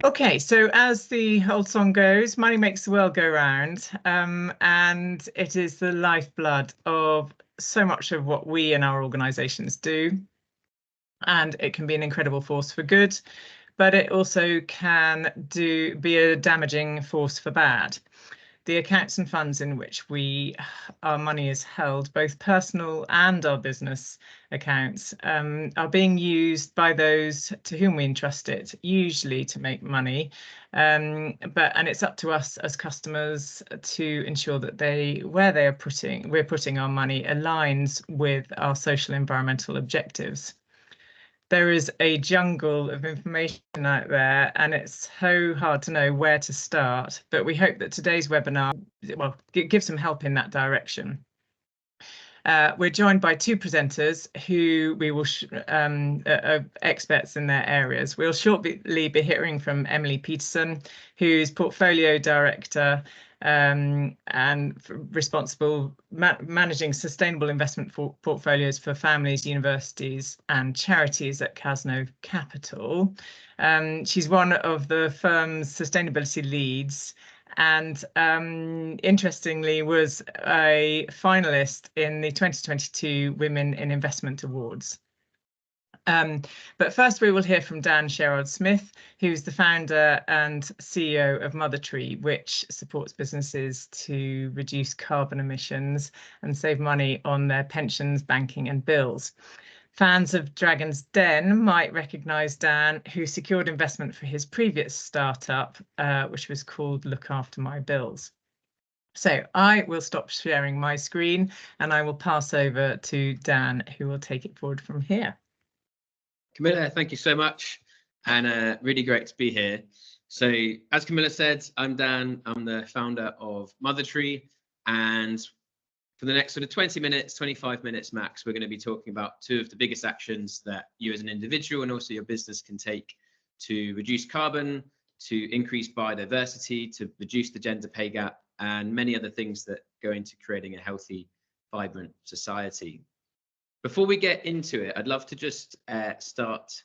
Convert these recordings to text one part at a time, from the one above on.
Okay, so as the old song goes, money makes the world go round, and it is the lifeblood of so much of what we and our organisations do. And it can be an incredible force for good, but it also can be a damaging force for bad. The accounts and funds in which our money is held, both personal and our business accounts, are being used by those to whom we entrust it, usually to make money. And it's up to us as customers to ensure that we're putting our money aligns with our social environmental objectives. There is a jungle of information out there, and it's so hard to know where to start. But we hope that today's webinar, gives some help in that direction. We're joined by two presenters who we will are experts in their areas. We'll shortly be hearing from Emily Petersen, who's Portfolio Director and responsible managing sustainable investment portfolios for families, universities and charities at Cazenove Capital. She's one of the firm's sustainability leads, and interestingly was a finalist in the 2022 Women in Investment Awards. But first we will hear from Dan Sherrard-Smith, who's the founder and CEO of Mother Tree, which supports businesses to reduce carbon emissions and save money on their pensions, banking and bills. Fans of Dragon's Den might recognise Dan, who secured investment for his previous startup, which was called Look After My Bills. So I will stop sharing my screen and I will pass over to Dan, who will take it forward from here. Camilla, thank you so much, and really great to be here. So as Camilla said, I'm Dan, I'm the founder of Mother Tree, and for the next sort of 20 minutes, 25 minutes max, we're going to be talking about two of the biggest actions that you as an individual and also your business can take to reduce carbon, to increase biodiversity, to reduce the gender pay gap, and many other things that go into creating a healthy, vibrant society. Before we get into it, I'd love to just start.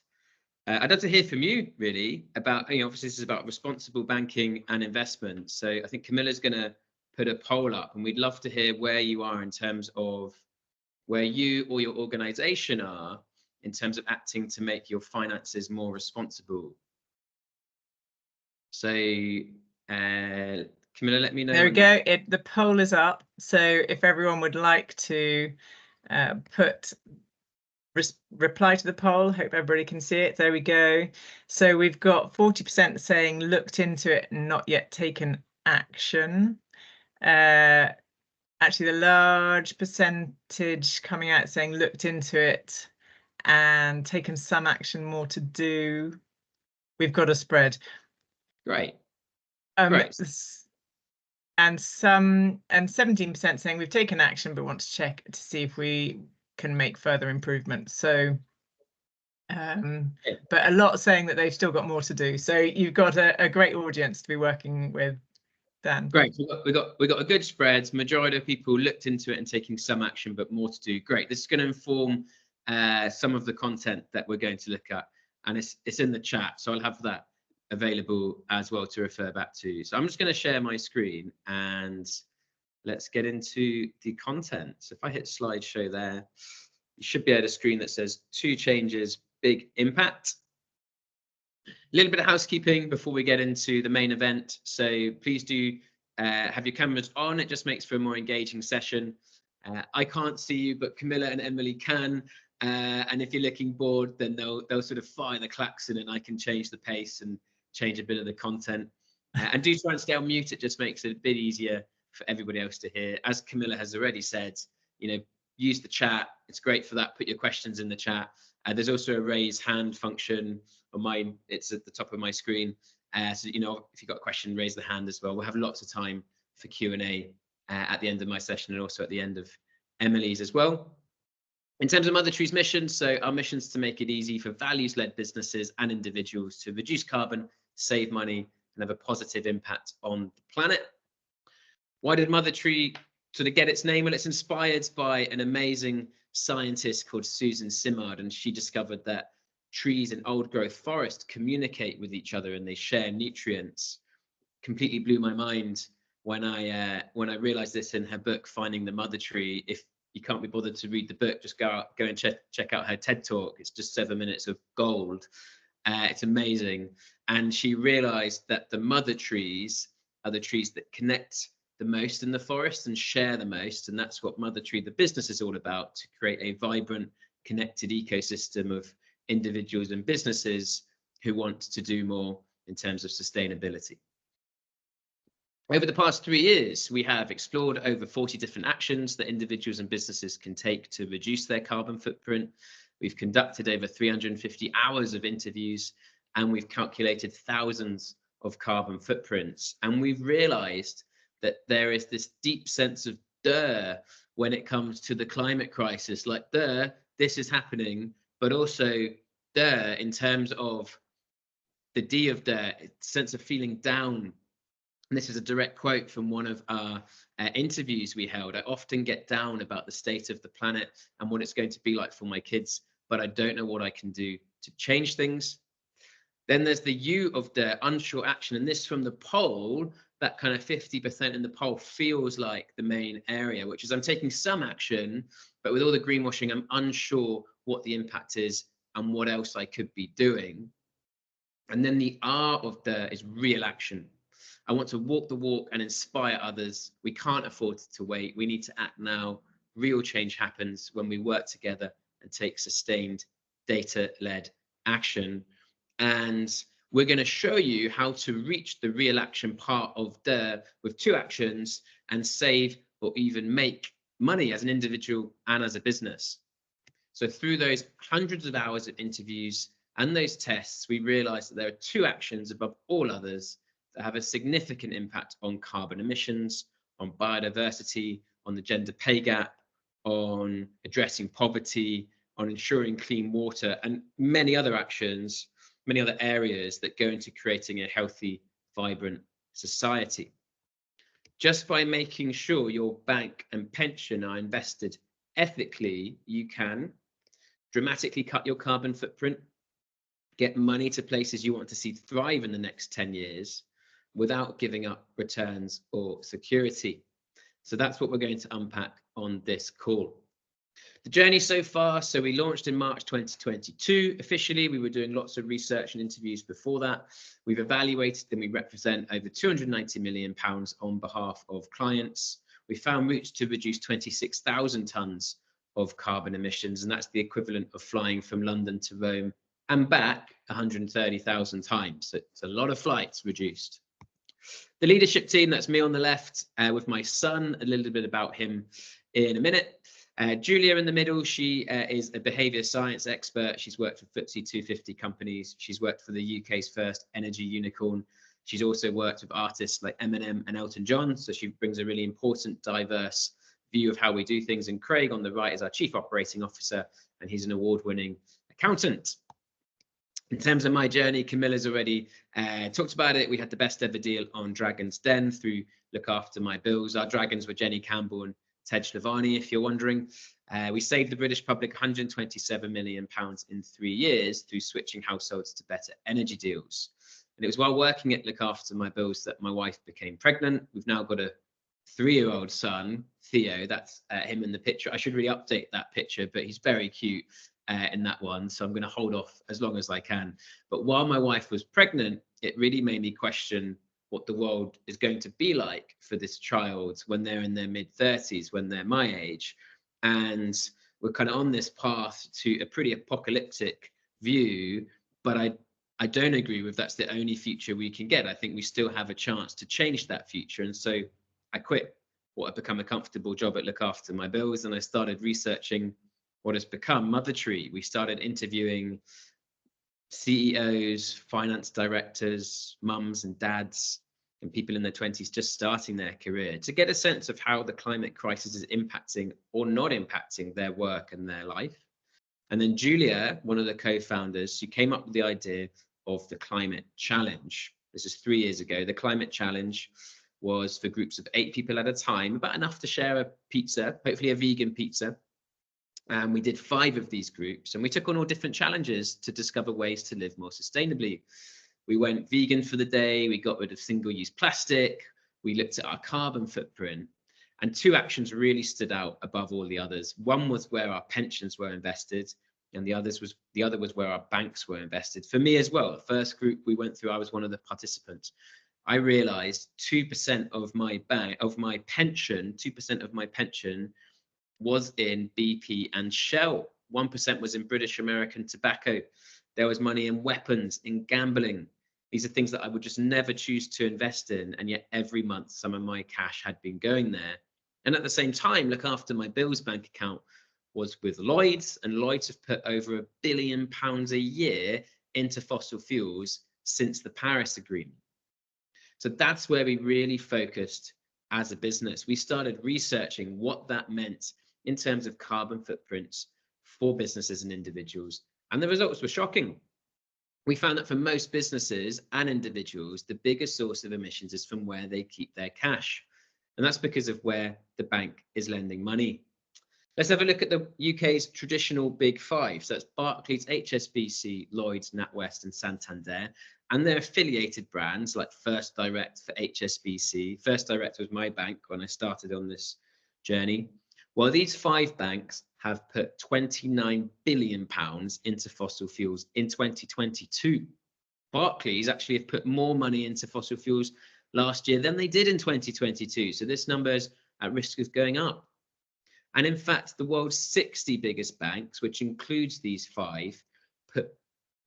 I'd love to hear from you really about, obviously this is about responsible banking and investment. So I think Camilla's going to put a poll up, and we'd love to hear where you are in terms of where you or your organization are in terms of acting to make your finances more responsible. So Camilla, let me know. There we go. The poll is up. So if everyone would like to reply to the poll, hope everybody can see it. There we go. So we've got 40% saying looked into it and not yet taken action. Actually, the large percentage coming out saying looked into it and taken some action, more to do. We've got a spread. Great. Great. And 17% saying we've taken action but want to check to see if we can make further improvements. So but a lot saying that they've still got more to do. So you've got a great audience to be working with, Dan. Great. We got a good spread. Majority of people looked into it and taking some action, but more to do. Great. This is going to inform some of the content that we're going to look at, and it's in the chat, so I'll have that available as well to refer back to. So I'm just going to share my screen and let's get into the content. So if I hit slideshow there, you should be able to screen that says 2 changes, big impact. A little bit of housekeeping before we get into the main event. So please do have your cameras on. It just makes for a more engaging session. I can't see you, but Camilla and Emily can. And if you're looking bored, then they'll sort of fire the klaxon and I can change the pace and change a bit of the content. And do try and stay on mute. It just makes it a bit easier for everybody else to hear. As Camilla has already said, use the chat. It's great for that. Put your questions in the chat. There's also a raise hand function on mine. It's at the top of my screen. So, if you've got a question, raise the hand as well. We'll have lots of time for Q&A at the end of my session and also at the end of Emily's as well. In terms of Mother Tree's mission, so our mission is to make it easy for values-led businesses and individuals to reduce carbon, save money, and have a positive impact on the planet. Why did Mother Tree sort of get its name? Well, it's inspired by an amazing scientist called Susan Simard, and she discovered that trees in old growth forest communicate with each other and they share nutrients completely blew my mind when I realized this in her book, Finding the Mother Tree. If you can't be bothered to read the book, just go and check out her TED Talk. It's just 7 minutes of gold. It's amazing. And she realized that the mother trees are the trees that connect the most in the forest and share the most. And that's what Mother Tree, the business, is all about, to create a vibrant, connected ecosystem of individuals and businesses who want to do more in terms of sustainability. Over the past 3 years, we have explored over 40 different actions that individuals and businesses can take to reduce their carbon footprint. We've conducted over 350 hours of interviews, and we've calculated thousands of carbon footprints. And we've realized that there is this deep sense of when it comes to the climate crisis, like this is happening, but also in terms of the D of sense of feeling down. And this is a direct quote from one of our interviews we held. I often get down about the state of the planet and what it's going to be like for my kids, but I don't know what I can do to change things. Then there's the U of the unsure action. And this from the poll, that kind of 50% in the poll feels like the main area, which is I'm taking some action, but with all the greenwashing, I'm unsure what the impact is and what else I could be doing. And then the R of the is real action. I want to walk the walk and inspire others. We can't afford to wait. We need to act now. Real change happens when we work together and take sustained data-led action. And we're going to show you how to reach the real action part of with 2 actions and save or even make money as an individual and as a business. So through those hundreds of hours of interviews and those tests, we realized that there are 2 actions above all others that have a significant impact on carbon emissions, on biodiversity, on the gender pay gap, on addressing poverty, on ensuring clean water, and many other actions, many other areas that go into creating a healthy, vibrant society. Just by making sure your bank and pension are invested ethically, you can dramatically cut your carbon footprint, get money to places you want to see thrive in the next 10 years, without giving up returns or security. So that's what we're going to unpack on this call. The journey so far, so we launched in March 2022. Officially, we were doing lots of research and interviews before that. We've evaluated and we represent over £290 million on behalf of clients. We found routes to reduce 26,000 tonnes of carbon emissions, and that's the equivalent of flying from London to Rome and back 130,000 times. So it's a lot of flights reduced. The leadership team, that's me on the left with my son, a little bit about him in a minute. Julia in the middle, she is a behaviour science expert. She's worked for FTSE 250 companies. She's worked for the UK's first energy unicorn. She's also worked with artists like Eminem and Elton John. So she brings a really important, diverse view of how we do things. And Craig on the right is our Chief Operating Officer, and he's an award-winning accountant. In terms of my journey, Camilla's already talked about it. We had the best ever deal on Dragon's Den through Look After My Bills. Our dragons were Jenny Campbell and Ted Slavani, if you're wondering. We saved the British public £127 million in 3 years through switching households to better energy deals. And it was while working at Look After My Bills that my wife became pregnant. We've now got a 3-year-old son, Theo. That's him in the picture. I should really update that picture, but he's very cute in that one. So I'm going to hold off as long as I can. But while my wife was pregnant, it really made me question what the world is going to be like for this child when they're in their mid-30s, when they're my age. And we're kind of on this path to a pretty apocalyptic view, but I don't agree with that's the only future we can get. I think we still have a chance to change that future. And so I quit what had become a comfortable job at Look After My Bills, and I started researching what has become Mother Tree. We started interviewing CEOs, finance directors, mums and dads, and people in their 20s just starting their career to get a sense of how the climate crisis is impacting or not impacting their work and their life. And then Julia, one of the co-founders, she came up with the idea of the Climate Challenge. This is 3 years ago. The Climate Challenge was for groups of 8 people at a time, about enough to share a pizza, hopefully a vegan pizza. And we did 5 of these groups, and we took on all different challenges to discover ways to live more sustainably. We went vegan for the day, we got rid of single-use plastic, we looked at our carbon footprint, and 2 actions really stood out above all the others. One was where our pensions were invested, and the other was where our banks were invested. For me as well, the first group we went through, I was one of the participants. I realized 2% of my pension, 2% of my pension was in BP and Shell. 1% was in British American tobacco. There was money in weapons, in gambling. These are things that I would just never choose to invest in. And yet every month, some of my cash had been going there. And at the same time, look after my bills bank account was with Lloyds, and Lloyds have put over £1 billion a year into fossil fuels since the Paris Agreement. So that's where we really focused as a business. We started researching what that meant in terms of carbon footprints for businesses and individuals. And the results were shocking. We found that for most businesses and individuals, the biggest source of emissions is from where they keep their cash. And that's because of where the bank is lending money. Let's have a look at the UK's traditional big 5. So that's Barclays, HSBC, Lloyds, NatWest and Santander. And their affiliated brands like First Direct for HSBC. First Direct was my bank when I started on this journey. Well, these 5 banks have put £29 billion into fossil fuels in 2022. Barclays actually have put more money into fossil fuels last year than they did in 2022. So this number is at risk of going up. And in fact, the world's 60 biggest banks, which includes these 5, put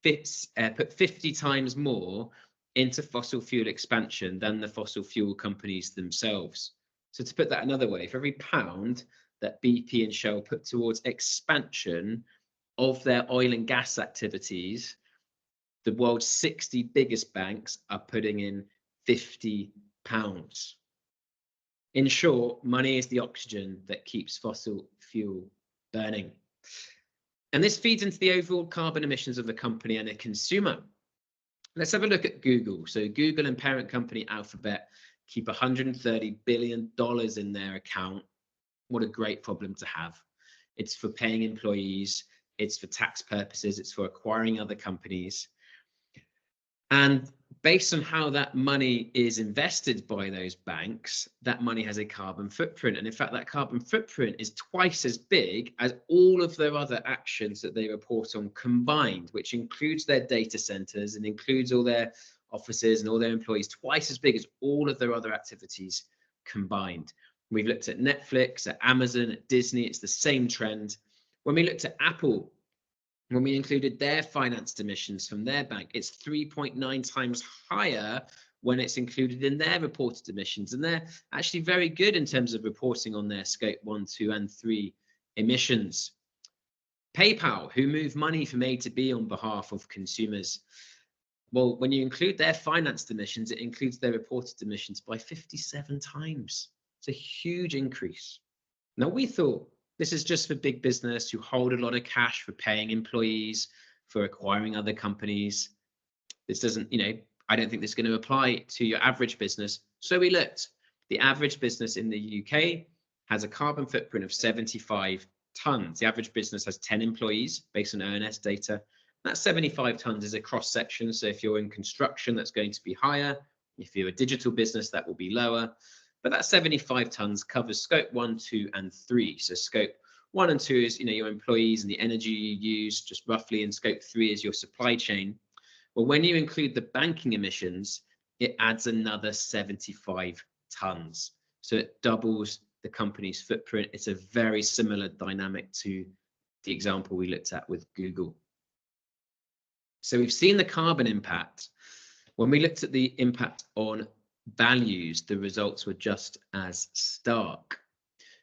50 times more into fossil fuel expansion than the fossil fuel companies themselves. So to put that another way, for every pound that BP and Shell put towards expansion of their oil and gas activities, the world's 60 biggest banks are putting in £50. In short, money is the oxygen that keeps fossil fuel burning. And this feeds into the overall carbon emissions of the company and a consumer. Let's have a look at Google. So Google and parent company Alphabet keep $130 billion in their account. What a great problem to have. It's for paying employees, it's for tax purposes, it's for acquiring other companies. And based on how that money is invested by those banks, that money has a carbon footprint. And in fact, that carbon footprint is twice as big as all of their other actions that they report on combined, which includes their data centers and includes all their offices and all their employees, twice as big as all of their other activities combined. We've looked at Netflix, at Amazon, at Disney. It's the same trend. When we looked at Apple, when we included their financed emissions from their bank, it's 3.9 times higher when it's included in their reported emissions. And they're actually very good in terms of reporting on their scope 1, 2, and 3 emissions. PayPal, who move money from A to B on behalf of consumers. Well, when you include their financed emissions, it includes their reported emissions by 57 times. It's a huge increase. Now, we thought this is just for big business who hold a lot of cash for paying employees, for acquiring other companies. This doesn't, I don't think this is going to apply to your average business. So we looked. The average business in the UK has a carbon footprint of 75 tons. The average business has 10 employees based on ONS data. That 75 tons is a cross section. So if you're in construction, that's going to be higher. If you're a digital business, that will be lower. But that 75 tons covers scope 1, 2, and 3. So scope 1 and 2 is, your employees and the energy you use, just roughly, and scope 3 is your supply chain. Well, when you include the banking emissions, it adds another 75 tons. So it doubles the company's footprint. It's a very similar dynamic to the example we looked at with Google. So we've seen the carbon impact. When we looked at the impact on values, the results were just as stark.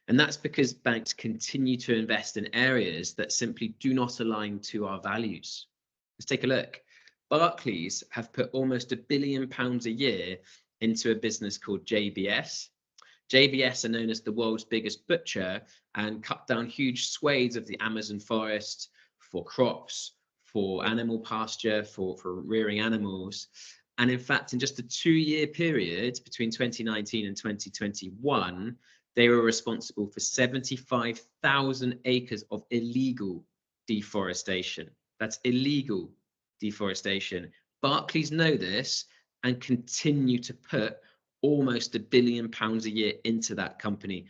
And that's because banks continue to invest in areas that simply do not align to our values. Let's take a look. Barclays have put almost £1 billion a year into a business called JBS. JBS are known as the world's biggest butcher and cut down huge swathes of the Amazon forest for crops, for animal pasture, for rearing animals. And in fact, in just a 2-year period between 2019 and 2021, they were responsible for 75,000 acres of illegal deforestation. That's illegal deforestation. Barclays know this and continue to put almost £1 billion a year into that company.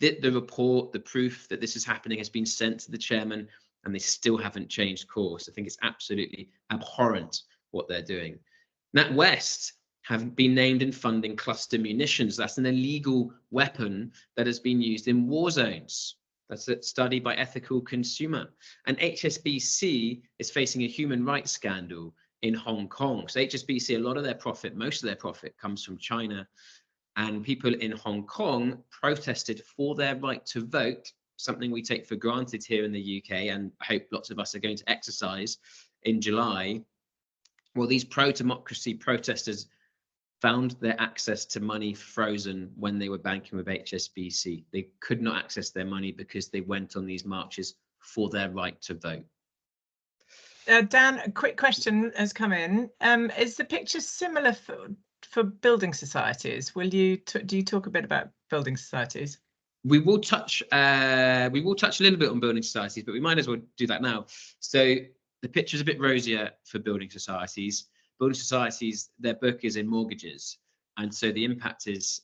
The report, the proof that this is happening has been sent to the chairman, and they still haven't changed course. I think it's absolutely abhorrent what they're doing. NatWest have been named in funding cluster munitions. That's an illegal weapon that has been used in war zones. That's a study by Ethical Consumer. And HSBC is facing a human rights scandal in Hong Kong. So HSBC, a lot of their profit, most of their profit comes from China. And people in Hong Kong protested for their right to vote, something we take for granted here in the UK, and I hope lots of us are going to exercise in July. Well, these pro-democracy protesters found their access to money frozen when they were banking with HSBC. They could not access their money because they went on these marches for their right to vote. Dan, a quick question has come in. Is the picture similar for building societies? Do you talk a bit about building societies? We will touch a little bit on building societies, but we might as well do that now. So the picture's a bit rosier for building societies. Building societies, their book is in mortgages, and so the impact is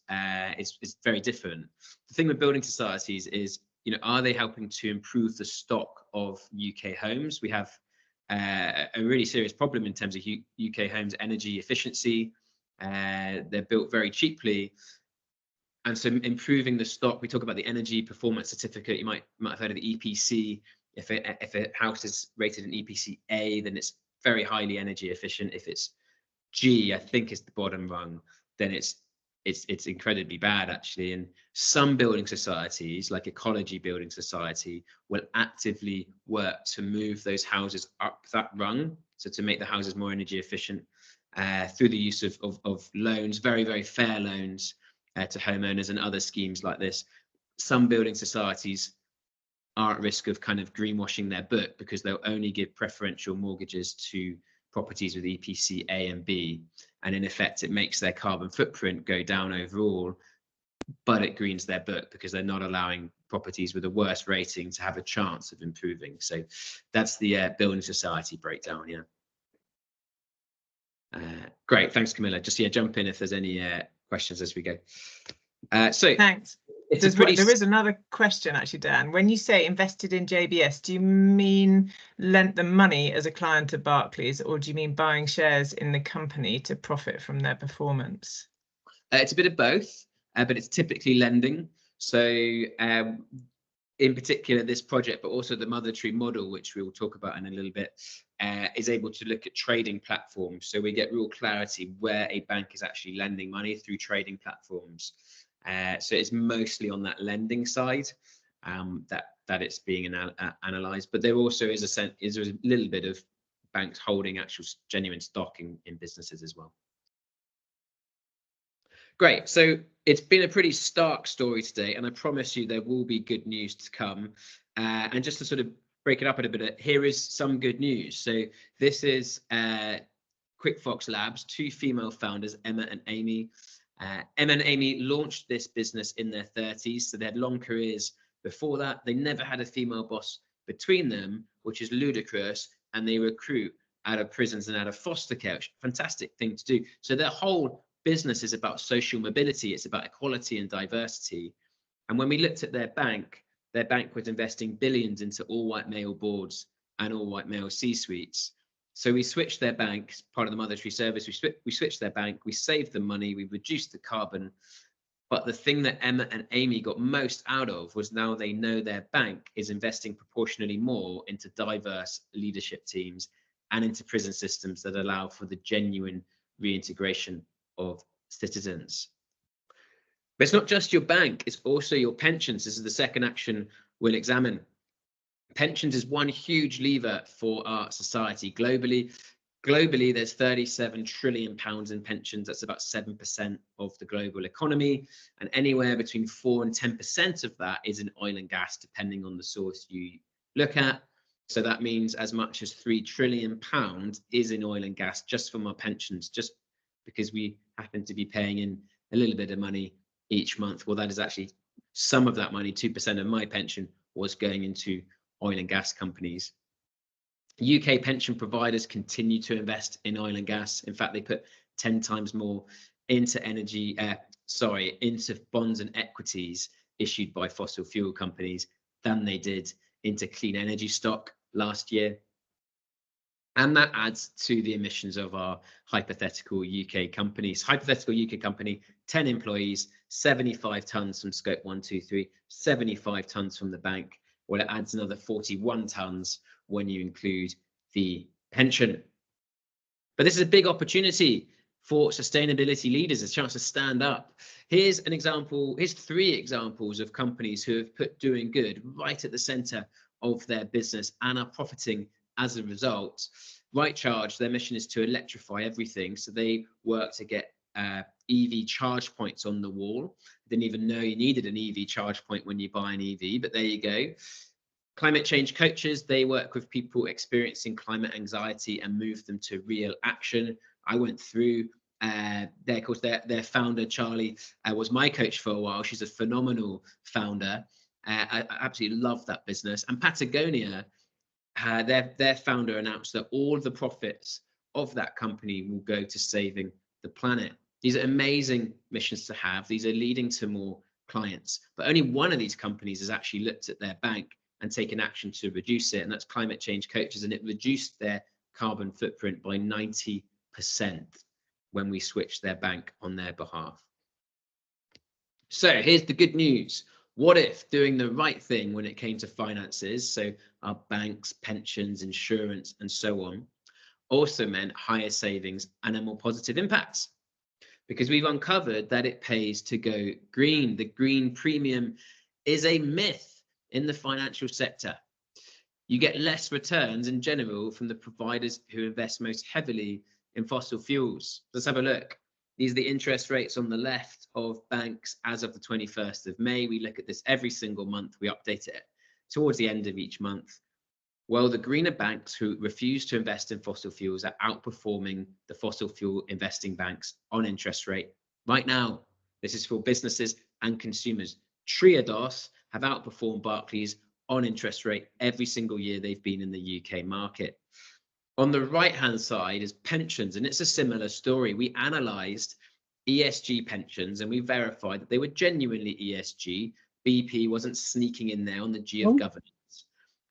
very different. The thing with building societies is, you know, are they helping to improve the stock of UK homes? We have a really serious problem in terms of UK homes energy efficiency. They're built very cheaply, and so improving the stock. We talk about the energy performance certificate. You might have heard of the EPC. If a house is rated an EPC A, then it's very highly energy efficient. If it's G, I think is the bottom rung, then it's incredibly bad actually. And some building societies, like Ecology Building Society, will actively work to move those houses up that rung, so to make the houses more energy efficient through the use of loans, very, very fair loans to homeowners, and other schemes like this. Some building societies are at risk of kind of greenwashing their book because they'll only give preferential mortgages to properties with EPC A and B, and in effect it makes their carbon footprint go down overall, but it greens their book because they're not allowing properties with a worse rating to have a chance of improving. So that's the building society breakdown. Great, thanks Camilla. Just jump in if there's any questions as we go. So thanks. There is another question actually, Dan. When you say invested in JBS, do you mean lent them money as a client of Barclays, or do you mean buying shares in the company to profit from their performance? It's a bit of both, but it's typically lending. So in particular, this project, but also the Mother Tree model, which we will talk about in a little bit, is able to look at trading platforms. So we get real clarity where a bank is actually lending money through trading platforms. So it's mostly on that lending side that it's being analysed. But there also is a little bit of banks holding actual genuine stock in businesses as well. Great. So it's been a pretty stark story today, and I promise you there will be good news to come. And just to sort of break it up a bit, here is some good news. So this is QuickFox Labs, 2 female founders, Emma and Amy. Emma and Amy launched this business in their 30s, so they had long careers before that. They never had a female boss between them, which is ludicrous, and they recruit out of prisons and out of foster care, which is a fantastic thing to do. So their whole business is about social mobility, it's about equality and diversity. And when we looked at their bank was investing billions into all-white male boards and all-white male C-suites. So we switched their bank, part of the Mother Tree service, we switched their bank, we saved them money, we reduced the carbon. But the thing that Emma and Amy got most out of was now they know their bank is investing proportionally more into diverse leadership teams and into prison systems that allow for the genuine reintegration of citizens. But it's not just your bank, it's also your pensions. This is the second action we'll examine. Pensions is one huge lever for our society globally. Globally, there's 37 trillion pounds in pensions. That's about 7% of the global economy. And anywhere between 4 and 10% of that is in oil and gas, depending on the source you look at. So that means as much as 3 trillion pounds is in oil and gas just from our pensions, just because we happen to be paying in a little bit of money each month. Well, that is actually Some of that money, 2% of my pension, was going into oil and gas companies. UK pension providers continue to invest in oil and gas. In fact, they put 10 times more into into bonds and equities issued by fossil fuel companies than they did into clean energy stock last year. And that adds to the emissions of our hypothetical UK companies. Hypothetical UK company, 10 employees, 75 tonnes from scope 1, 2, 3, 75 tonnes from the bank. Well, it adds another 41 tonnes when you include the pension. But this is a big opportunity for sustainability leaders, a chance to stand up. Here's an example, here's 3 examples of companies who have put doing good right at the center of their business and are profiting as a result. Right Charge, their mission is to electrify everything. So they work to get EV charge points on the wall. Didn't even know you needed an EV charge point when you buy an EV, but there you go. Climate Change Coaches, they work with people experiencing climate anxiety and move them to real action. I went through their course. Their founder, Charlie, was my coach for a while. She's a phenomenal founder. I absolutely love that business. And Patagonia, their founder announced that all of the profits of that company will go to saving the planet. These are amazing missions to have. These are leading to more clients. But only one of these companies has actually looked at their bank and taken action to reduce it, and that's Climate Change Coaches, and it reduced their carbon footprint by 90% when we switched their bank on their behalf. So here's the good news. What if doing the right thing when it came to finances, so our banks, pensions, insurance, and so on, also meant higher savings and a more positive impact? Because we've uncovered that it pays to go green. The green premium is a myth in the financial sector. You get less returns in general from the providers who invest most heavily in fossil fuels. Let's have a look. These are the interest rates on the left of banks as of the 21st of May. We look at this every single month. We update it towards the end of each month. Well, the greener banks who refuse to invest in fossil fuels are outperforming the fossil fuel investing banks on interest rate right now. This is for businesses and consumers. Triodos have outperformed Barclays on interest rate every single year they've been in the UK market. On the right-hand side is pensions, and it's a similar story. We analysed ESG pensions, and we verified that they were genuinely ESG. BP wasn't sneaking in there on the G of governance.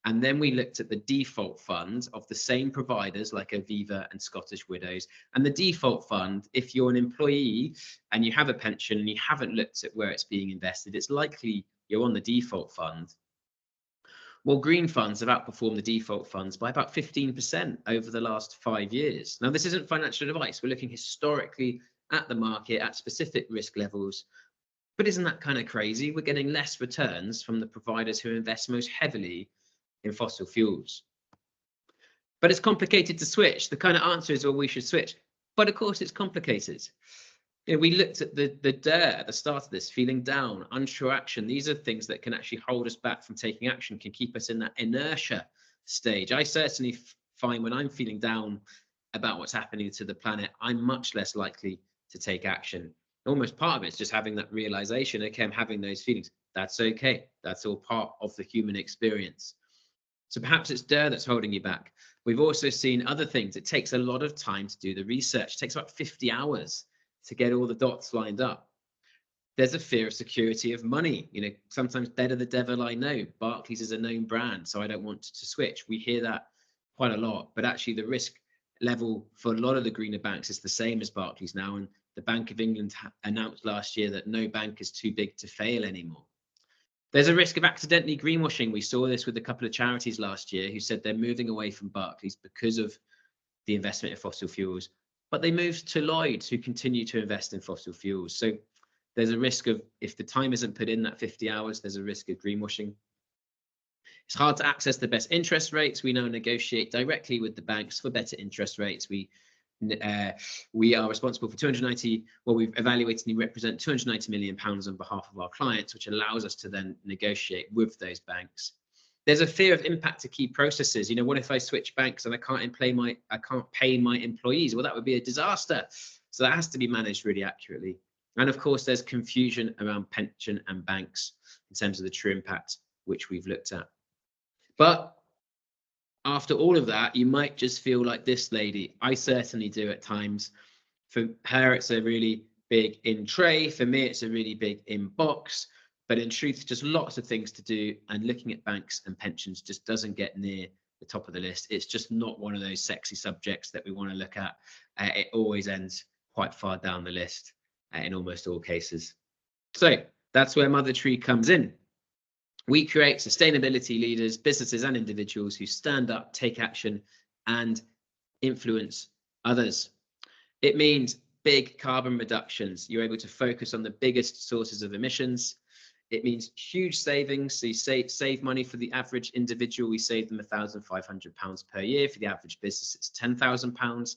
And then we looked at the default fund of the same providers like Aviva and Scottish Widows. And the default fund, if you're an employee and you have a pension and you haven't looked at where it's being invested, it's likely you're on the default fund. Well, green funds have outperformed the default funds by about 15% over the last 5 years. Now, this isn't financial advice. We're looking historically at the market at specific risk levels. But isn't that kind of crazy? We're getting less returns from the providers who invest most heavily in fossil fuels. But it's complicated to switch. The kind of answer is, well, we should switch. But of course, it's complicated. You know, we looked at the DER at the start of this, feeling down, unsure action. These are things that can actually hold us back from taking action, can keep us in that inertia stage. I certainly find when I'm feeling down about what's happening to the planet, I'm much less likely to take action. Almost part of it is just having that realization, okay, I'm having those feelings. That's okay. That's all part of the human experience. So perhaps it's DER that's holding you back. We've also seen other things. It takes a lot of time to do the research. It takes about 50 hours to get all the dots lined up. There's a fear of security of money. You know, sometimes better the devil I know. Barclays is a known brand, so I don't want to switch. We hear that quite a lot, but actually the risk level for a lot of the greener banks is the same as Barclays now. And the Bank of England announced last year that no bank is too big to fail anymore. There's a risk of accidentally greenwashing. We saw this with a couple of charities last year who said they're moving away from Barclays because of the investment in fossil fuels, but they moved to Lloyds, who continue to invest in fossil fuels. So there's a risk of, if the time isn't put in that 50 hours, there's a risk of greenwashing. It's hard to access the best interest rates. We now negotiate directly with the banks for better interest rates. We are responsible for 290, well, we've evaluated and represent £290 million on behalf of our clients, which allows us to then negotiate with those banks. There's a fear of impact to key processes. You know, what if I switch banks and I can't pay my employees? Well, that would be a disaster. So that has to be managed really accurately. And of course, there's confusion around pension and banks. in terms of the true impact which we've looked at. But after all of that, you might just feel like this lady. I certainly do at times. For her, it's a really big in tray. For me, it's a really big in box. But in truth, just lots of things to do. And looking at banks and pensions just doesn't get near the top of the list. It's just not one of those sexy subjects that we want to look at. It always ends quite far down the list in almost all cases. So that's where Mother Tree comes in. We create sustainability leaders, businesses and individuals who stand up, take action and influence others. It means big carbon reductions. You're able to focus on the biggest sources of emissions. It means huge savings. So you save money for the average individual. We save them £1,500 per year. For the average business, it's £10,000.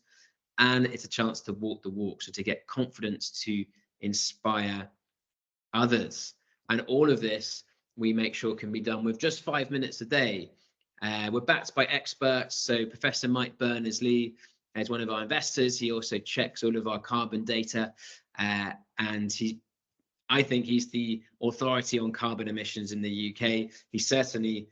And it's a chance to walk the walk. So to get confidence to inspire others. And all of this, we make sure can be done with just 5 minutes a day. We're backed by experts. So Professor Mike Berners-Lee is one of our investors. He also checks all of our carbon data. And I think he's the authority on carbon emissions in the UK. He's certainly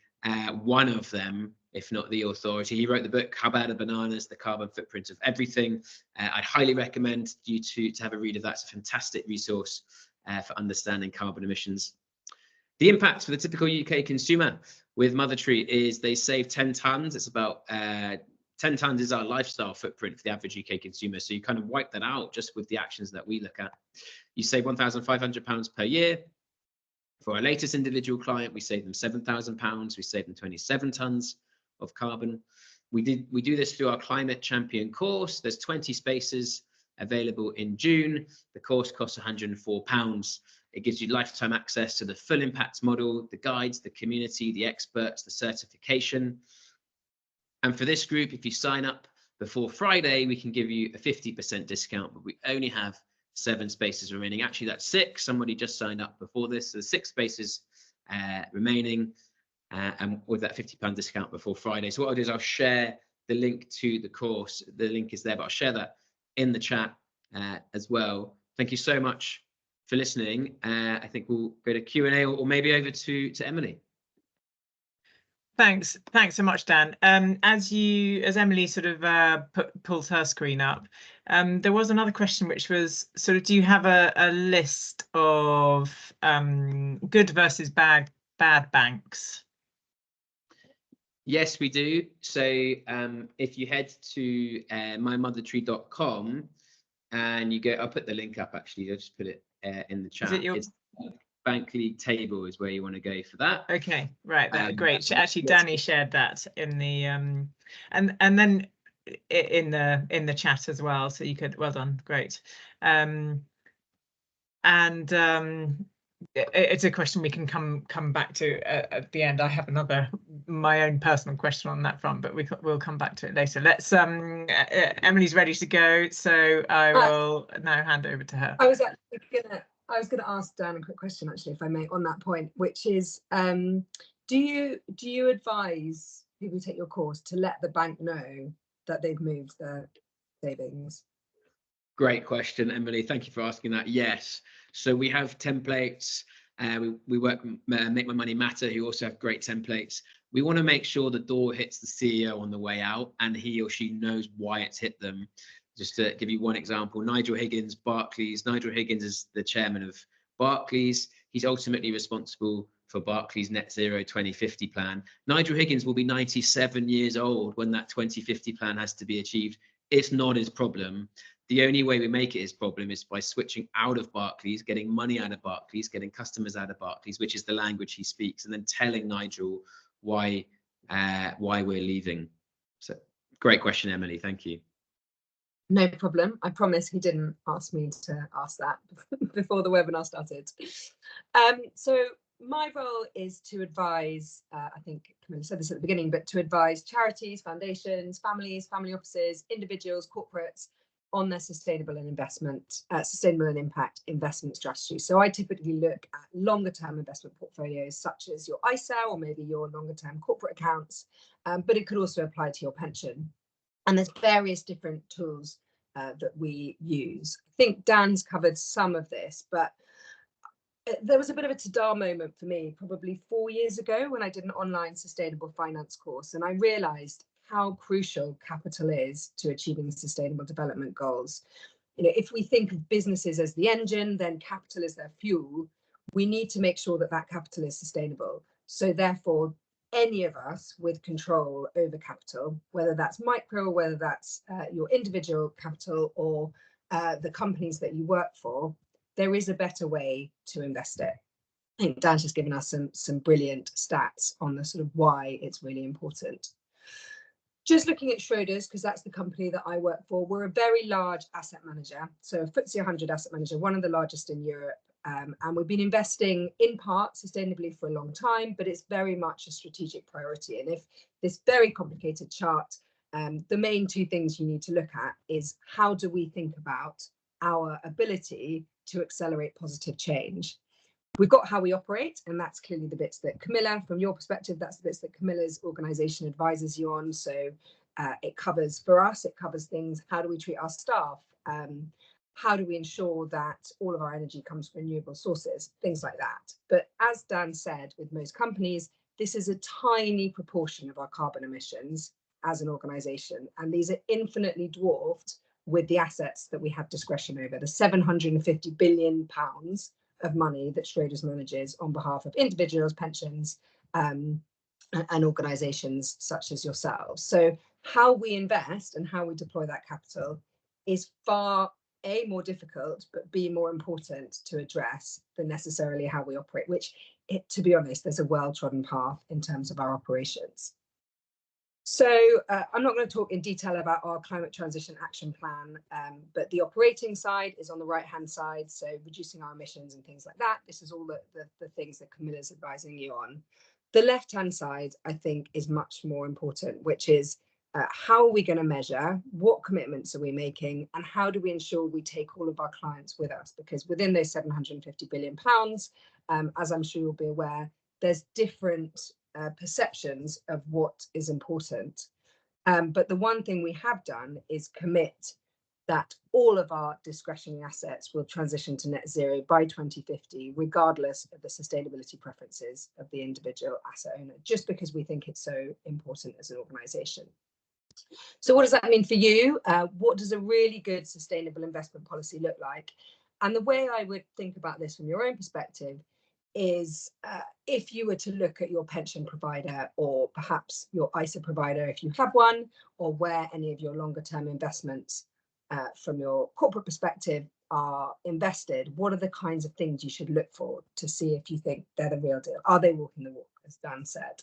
one of them, if not the authority. He wrote the book, How Bad Are Bananas? The Carbon Footprint of Everything. I'd highly recommend you to have a read of that. It's a fantastic resource for understanding carbon emissions. The impact for the typical UK consumer with Mother Tree is they save 10 tons. It's about 10 tons is our lifestyle footprint for the average UK consumer. So you kind of wipe that out just with the actions that we look at. You save £1,500 per year. For our latest individual client, we save them £7,000. We save them 27 tons of carbon. We do this through our Climate Champion course. There's 20 spaces available in June. The course costs £104. It gives you lifetime access to the full impact model, the guides, the community, the experts, the certification. And for this group, if you sign up before Friday, we can give you a 50% discount, but we only have 7 spaces remaining. Actually, that's 6. Somebody just signed up before this. So there's 6 spaces remaining, and with that £50 discount before Friday. So what I'll do is I'll share the link to the course. The link is there, but I'll share that in the chat as well. Thank you so much for listening. I think we'll go to Q&A or maybe over to Emily. Thanks so much, Dan. As Emily sort of pulls her screen up, there was another question which was sort of, do you have a list of good versus bad banks? Yes, we do. So if you head to mymothertree.com and you go, I'll put the link up actually, I'll just put it in the chat. It's Bank League table is where you want to go for that. Okay, right, great. Actually, Danny shared that in the and then in the chat as well, so you could, well done, great. It's a question we can come back to at the end. I have my own personal question on that front, but we'll come back to it later. Let's Emily's ready to go, so I will now hand over to her. I was going to ask Dan a quick question, actually, if I may, on that point, which is, do you advise people who take your course to let the bank know that they've moved their savings? Great question, Emily. Thank you for asking that. Yes. So we have templates. We work with Make My Money Matter, who also have great templates. We want to make sure the door hits the CEO on the way out and he or she knows why it's hit them. Just to give you one example, Nigel Higgins, Barclays. Nigel Higgins is the chairman of Barclays. He's ultimately responsible for Barclays Net Zero 2050 plan. Nigel Higgins will be 97 years old when that 2050 plan has to be achieved. It's not his problem. The only way we make it his problem is by switching out of Barclays, getting money out of Barclays, getting customers out of Barclays, which is the language he speaks, and then telling Nigel why we're leaving. So great question, Emily. Thank you. No problem. I promise he didn't ask me to ask that before the webinar started. So my role is to advise, I think Camilla said this at the beginning, but to advise charities, foundations, families, family offices, individuals, corporates on their sustainable and impact investment strategies. So I typically look at longer term investment portfolios, such as your ISA or maybe your longer term corporate accounts, but it could also apply to your pension. And there's various different tools that we use. I think Dan's covered some of this, but there was a bit of a ta-da moment for me probably 4 years ago when I did an online sustainable finance course, and I realized how crucial capital is to achieving sustainable development goals. You know, if we think of businesses as the engine, then capital is their fuel. We need to make sure that that capital is sustainable. So therefore, any of us with control over capital, whether that's micro or whether that's your individual capital or the companies that you work for, there is a better way to invest it. I think Dan's just given us some brilliant stats on the sort of why it's really important. Just looking at Schroders, because that's the company that I work for, we're a very large asset manager. So a FTSE 100 asset manager, one of the largest in Europe. And we've been investing in part sustainably for a long time, but it's very much a strategic priority. And if this very complicated chart, the main two things you need to look at is how do we think about our ability to accelerate positive change. We've got how we operate, and that's clearly the bits that Camilla, from your perspective, that's the bits that Camilla's organisation advises you on. So it covers, for us, it covers things, how do we treat our staff? How do we ensure that all of our energy comes from renewable sources? Things like that. But as Dan said, with most companies, this is a tiny proportion of our carbon emissions as an organisation, and these are infinitely dwarfed with the assets that we have discretion over, the £750 billion of money that Schroders manages on behalf of individuals, pensions, and organisations such as yourselves. So how we invest and how we deploy that capital is far, A, more difficult, but B, more important to address than necessarily how we operate, which, to be honest, there's a well-trodden path in terms of our operations. So I'm not going to talk in detail about our climate transition action plan, but the operating side is on the right-hand side. So reducing our emissions and things like that. This is all the things that Camilla's advising you on. The left-hand side, I think, is much more important, which is how are we going to measure, what commitments are we making, and how do we ensure we take all of our clients with us? Because within those £750 billion, as I'm sure you'll be aware, there's different perceptions of what is important. But the one thing we have done is commit that all of our discretionary assets will transition to net zero by 2050, regardless of the sustainability preferences of the individual asset owner, just because we think it's so important as an organisation. So what does that mean for you? What does a really good sustainable investment policy look like? And the way I would think about this from your own perspective is if you were to look at your pension provider or perhaps your ISA provider, if you have one, or where any of your longer term investments from your corporate perspective are invested, what are the kinds of things you should look for to see if you think they're the real deal? Are they walking the walk, as Dan said?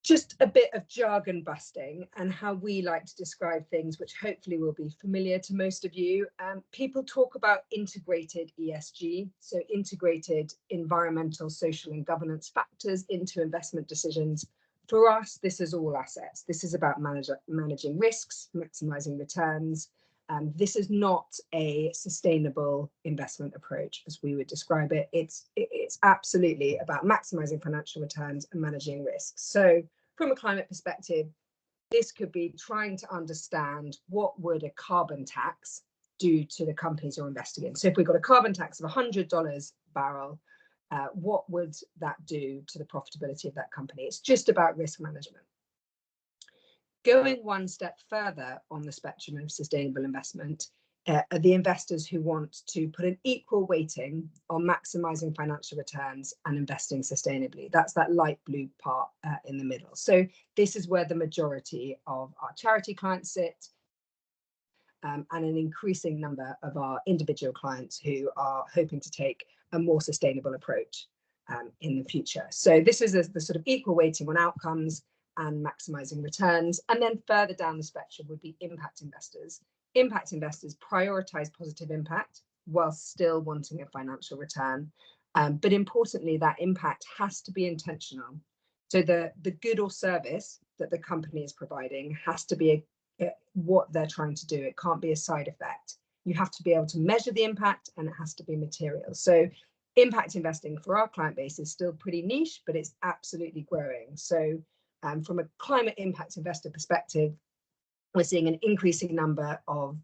Just a bit of jargon busting and how we like to describe things, which hopefully will be familiar to most of you. People talk about integrated ESG, so integrated environmental, social and governance factors into investment decisions. For us, this is all assets. This is about managing risks, maximising returns. This is not a sustainable investment approach, as we would describe it. It's absolutely about maximising financial returns and managing risks. So from a climate perspective, this could be trying to understand what would a carbon tax do to the companies you're investing in. So if we've got a carbon tax of $100 a barrel, what would that do to the profitability of that company? It's just about risk management. Going one step further on the spectrum of sustainable investment are the investors who want to put an equal weighting on maximising financial returns and investing sustainably. That's that light blue part in the middle. So this is where the majority of our charity clients sit, and an increasing number of our individual clients who are hoping to take a more sustainable approach in the future. So this is the sort of equal weighting on outcomes and maximising returns. And then further down the spectrum would be impact investors. Impact investors prioritise positive impact while still wanting a financial return. But importantly, that impact has to be intentional. So the good or service that the company is providing has to be what they're trying to do. It can't be a side effect. You have to be able to measure the impact, and it has to be material. So impact investing for our client base is still pretty niche, but it's absolutely growing. So from a climate impact investor perspective, we're seeing an increasing number of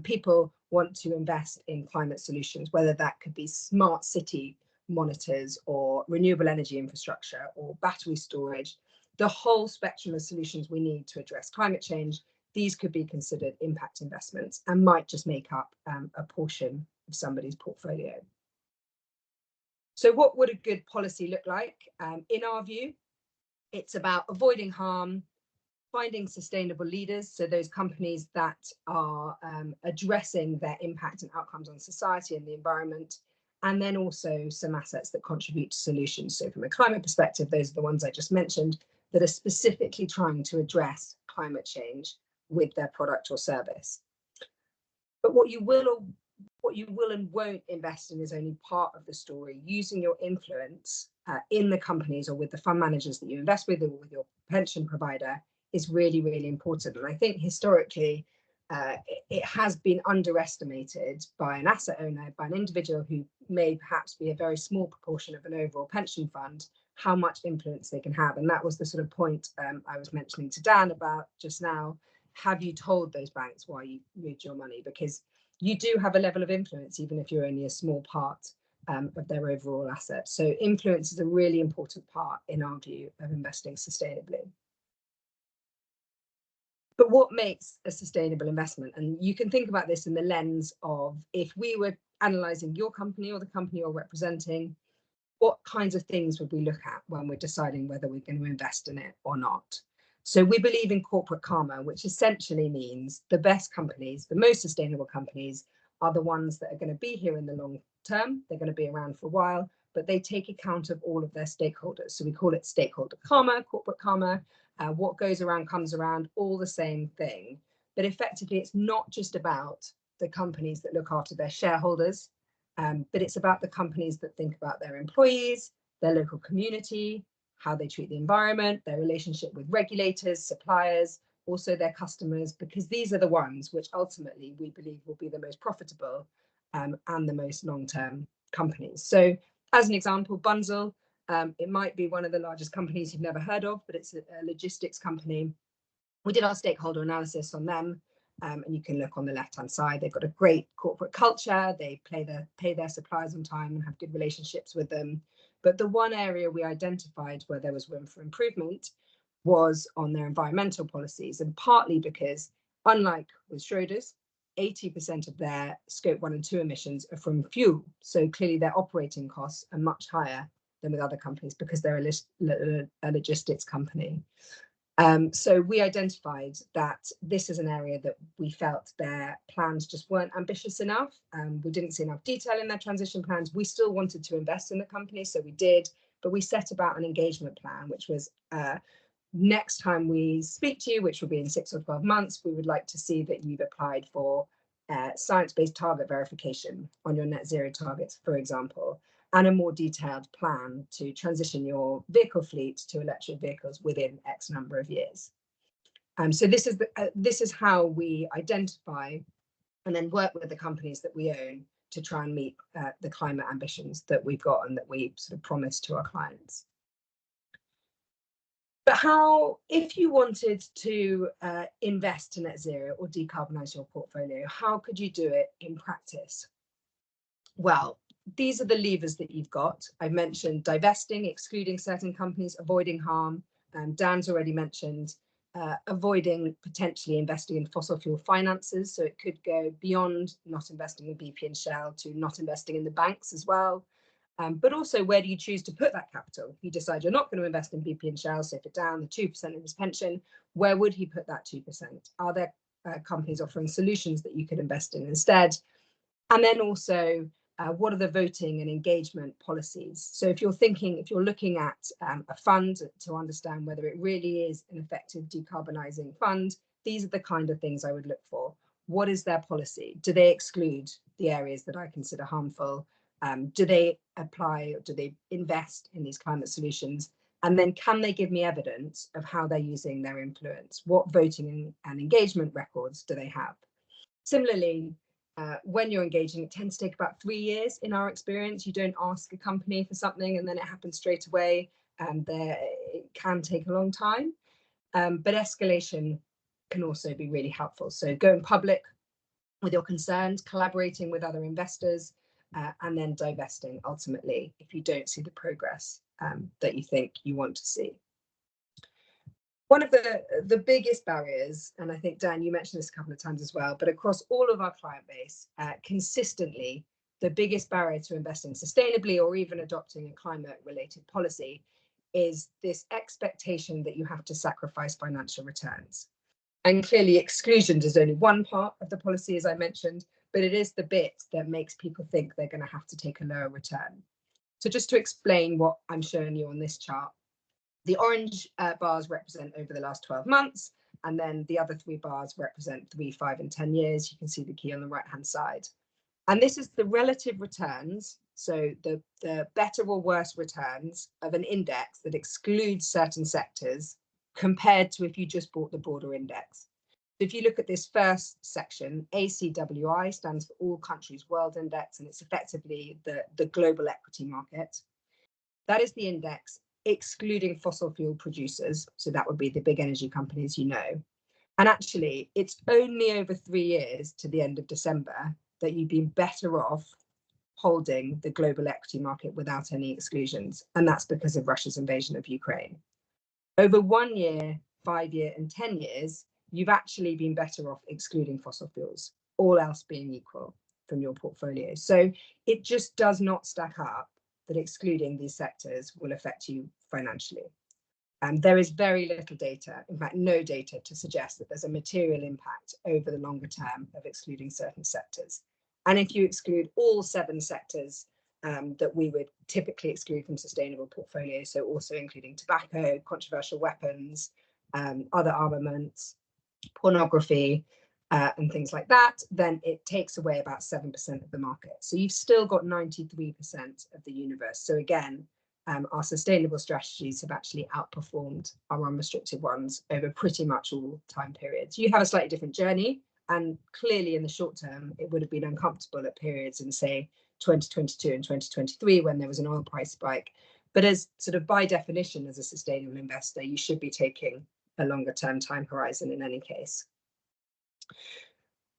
people want to invest in climate solutions, whether that could be smart city monitors or renewable energy infrastructure or battery storage, the whole spectrum of solutions we need to address climate change, these could be considered impact investments and might just make up a portion of somebody's portfolio. So what would a good policy look like? In our view, it's about avoiding harm, finding sustainable leaders, so those companies that are addressing their impact and outcomes on society and the environment, and then also some assets that contribute to solutions. So from a climate perspective, those are the ones I just mentioned that are specifically trying to address climate change with their product or service. But what you will and won't invest in is only part of the story. Using your influence in the companies or with the fund managers that you invest with or with your pension provider is really, really important. And I think historically, it has been underestimated by an asset owner, by an individual who may perhaps be a very small proportion of an overall pension fund, how much influence they can have. And that was the sort of point I was mentioning to Dan about just now. Have you told those banks why you moved your money? Because you do have a level of influence, even if you're only a small part of their overall assets. So influence is a really important part, in our view, of investing sustainably. But what makes a sustainable investment? And you can think about this in the lens of, if we were analysing your company or the company you're representing, what kinds of things would we look at when we're deciding whether we're going to invest in it or not? So we believe in corporate karma, which essentially means the best companies, the most sustainable companies, are the ones that are going to be here in the long term. They're going to be around for a while, but they take account of all of their stakeholders. So we call it stakeholder karma, corporate karma. What goes around comes around, all the same thing. But effectively, it's not just about the companies that look after their shareholders, but it's about the companies that think about their employees, their local community, how they treat the environment, their relationship with regulators, suppliers, also their customers, because these are the ones which ultimately we believe will be the most profitable and the most long-term companies. So as an example, Bunzl, it might be one of the largest companies you've never heard of, but it's a logistics company. We did our stakeholder analysis on them, and you can look on the left-hand side. They've got a great corporate culture. They pay their suppliers on time and have good relationships with them. But the one area we identified where there was room for improvement was on their environmental policies, and partly because, unlike with Schroders, 80% of their scope 1 and 2 emissions are from fuel. So clearly their operating costs are much higher than with other companies because they're a logistics company. So we identified that this is an area that we felt their plans just weren't ambitious enough. We didn't see enough detail in their transition plans. We still wanted to invest in the company, so we did, but we set about an engagement plan, which was next time we speak to you, which will be in 6 or 12 months, we would like to see that you've applied for science-based target verification on your net zero targets, for example, and a more detailed plan to transition your vehicle fleet to electric vehicles within X number of years. So this is how we identify and then work with the companies that we own to try and meet the climate ambitions that we've got and that we sort of promise to our clients. But how, if you wanted to invest in net zero or decarbonize your portfolio, how could you do it in practice? Well, these are the levers that you've got. I've mentioned divesting, excluding certain companies, avoiding harm. Dan's already mentioned avoiding potentially investing in fossil fuel finances. So it could go beyond not investing in BP and Shell to not investing in the banks as well. But also, where do you choose to put that capital? You decide you're not going to invest in BP and Shell, so if it's down the 2% of his pension, where would he put that 2%? Are there companies offering solutions that you could invest in instead? And then also, what are the voting and engagement policies? So if you're looking at a fund to understand whether it really is an effective decarbonising fund, these are the kind of things I would look for. What is their policy? Do they exclude the areas that I consider harmful? Do they apply or do they invest in these climate solutions? And then can they give me evidence of how they're using their influence? What voting and engagement records do they have? Similarly, when you're engaging, it tends to take about 3 years in our experience. You don't ask a company for something and then it happens straight away. It can take a long time, but escalation can also be really helpful. So going public with your concerns, collaborating with other investors, and then divesting ultimately if you don't see the progress that you think you want to see. One of the biggest barriers, and I think, Dan, you mentioned this a couple of times as well, but across all of our client base, consistently, the biggest barrier to investing sustainably or even adopting a climate-related policy is this expectation that you have to sacrifice financial returns. And clearly exclusions is only one part of the policy, as I mentioned, but it is the bit that makes people think they're going to have to take a lower return. So just to explain what I'm showing you on this chart, the orange bars represent over the last 12 months, and then the other 3 bars represent 3, 5, and 10 years. You can see the key on the right-hand side. And this is the relative returns, so the better or worse returns of an index that excludes certain sectors compared to if you just bought the broader index. If you look at this first section, ACWI stands for All Countries World Index, and it's effectively the global equity market. That is the index excluding fossil fuel producers, so that would be the big energy companies, you know. And actually, it's only over 3 years to the end of December that you've been better off holding the global equity market without any exclusions, and that's because of Russia's invasion of Ukraine. Over 1 year, 5 year, and 10 years, you've actually been better off excluding fossil fuels, all else being equal from your portfolio. So it just does not stack up that excluding these sectors will affect you financially. There is very little data, in fact, no data to suggest that there's a material impact over the longer term of excluding certain sectors. And if you exclude all 7 sectors that we would typically exclude from sustainable portfolios, so also including tobacco, controversial weapons, other armaments, pornography, and things like that, then it takes away about 7% of the market. So you've still got 93% of the universe. So again, our sustainable strategies have actually outperformed our unrestricted ones over pretty much all time periods. You have a slightly different journey, and clearly in the short term, it would have been uncomfortable at periods in, say, 2022 and 2023 when there was an oil price spike. But as sort of by definition, as a sustainable investor, you should be taking a longer term time horizon in any case.